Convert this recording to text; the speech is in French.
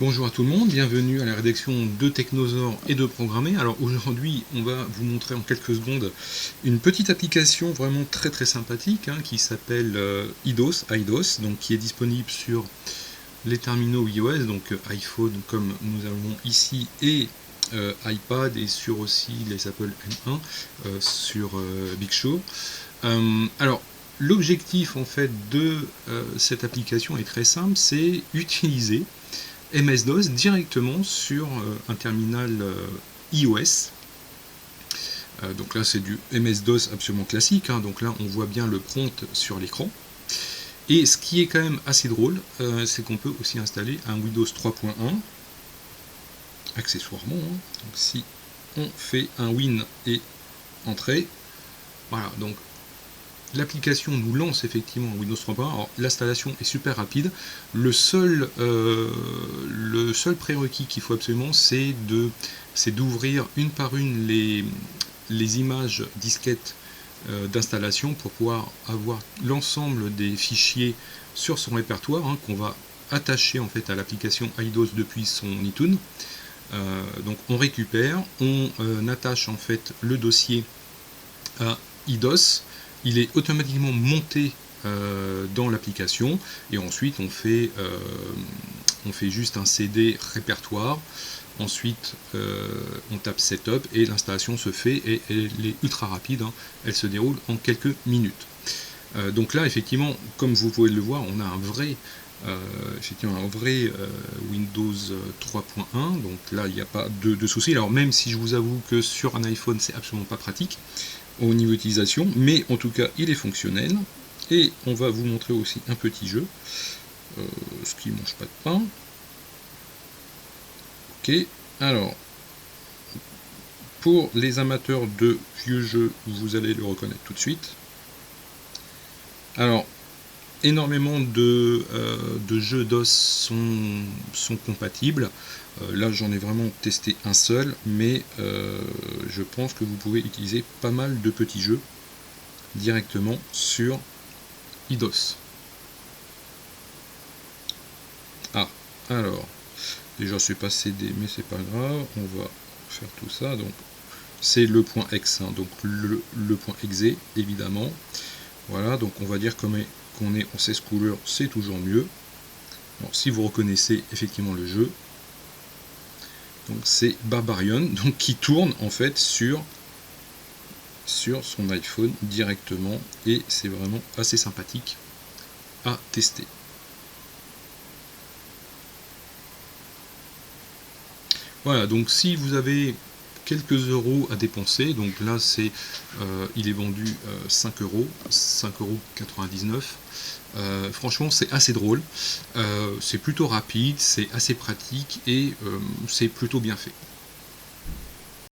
Bonjour à tout le monde, bienvenue à la rédaction de Technosaur et de Programmer. Alors aujourd'hui, on va vous montrer en quelques secondes une petite application vraiment très sympathique qui s'appelle IDOS, donc qui est disponible sur les terminaux iOS, donc iPhone comme nous avons ici et iPad, et sur aussi les Apple M1 sur Big Sur. Alors l'objectif en fait de cette application est très simple, c'est utiliser MS-DOS directement sur un terminal iOS. Donc là c'est du MS-DOS absolument classique, donc là on voit bien le prompt sur l'écran. Et ce qui est quand même assez drôle, c'est qu'on peut aussi installer un Windows 3.1 accessoirement. Donc si on fait un Win et Entrée, voilà, donc l'application nous lance effectivement Windows 3.1. Alors l'installation est super rapide. Le seul prérequis qu'il faut absolument, c'est d'ouvrir une par une les images disquettes d'installation pour pouvoir avoir l'ensemble des fichiers sur son répertoire qu'on va attacher en fait à l'application IDOS depuis son iTunes. Donc on récupère, on attache en fait le dossier à IDOS. Il est automatiquement monté dans l'application et ensuite on fait juste un CD répertoire. Ensuite on tape Setup et l'installation se fait et elle est ultra rapide, elle se déroule en quelques minutes. Donc là effectivement, comme vous pouvez le voir, on a un vrai Windows 3.1, donc là il n'y a pas de souci. Alors même si je vous avoue que sur un iPhone c'est absolument pas pratique au niveau utilisation, mais en tout cas il est fonctionnel. Et on va vous montrer aussi un petit jeu, ce qui ne mange pas de pain. Ok, alors pour les amateurs de vieux jeux, vous allez le reconnaître tout de suite. Alors énormément de jeux DOS sont compatibles. Là j'en ai vraiment testé un seul, mais je pense que vous pouvez utiliser pas mal de petits jeux directement sur IDOS. Ah, alors, déjà c'est pas CD, mais c'est pas grave, on va faire tout ça. Donc c'est le point X, donc le point exe évidemment. Voilà, donc on va dire qu'on est en 16 couleurs, c'est toujours mieux. Bon, si vous reconnaissez effectivement le jeu, donc c'est Barbarian, donc qui tourne en fait sur son iPhone directement, et c'est vraiment assez sympathique à tester. Voilà, donc si vous avez quelques euros à dépenser, donc là c'est il est vendu 5 €, 5,99 €. Franchement c'est assez drôle, c'est plutôt rapide, c'est assez pratique et c'est plutôt bien fait.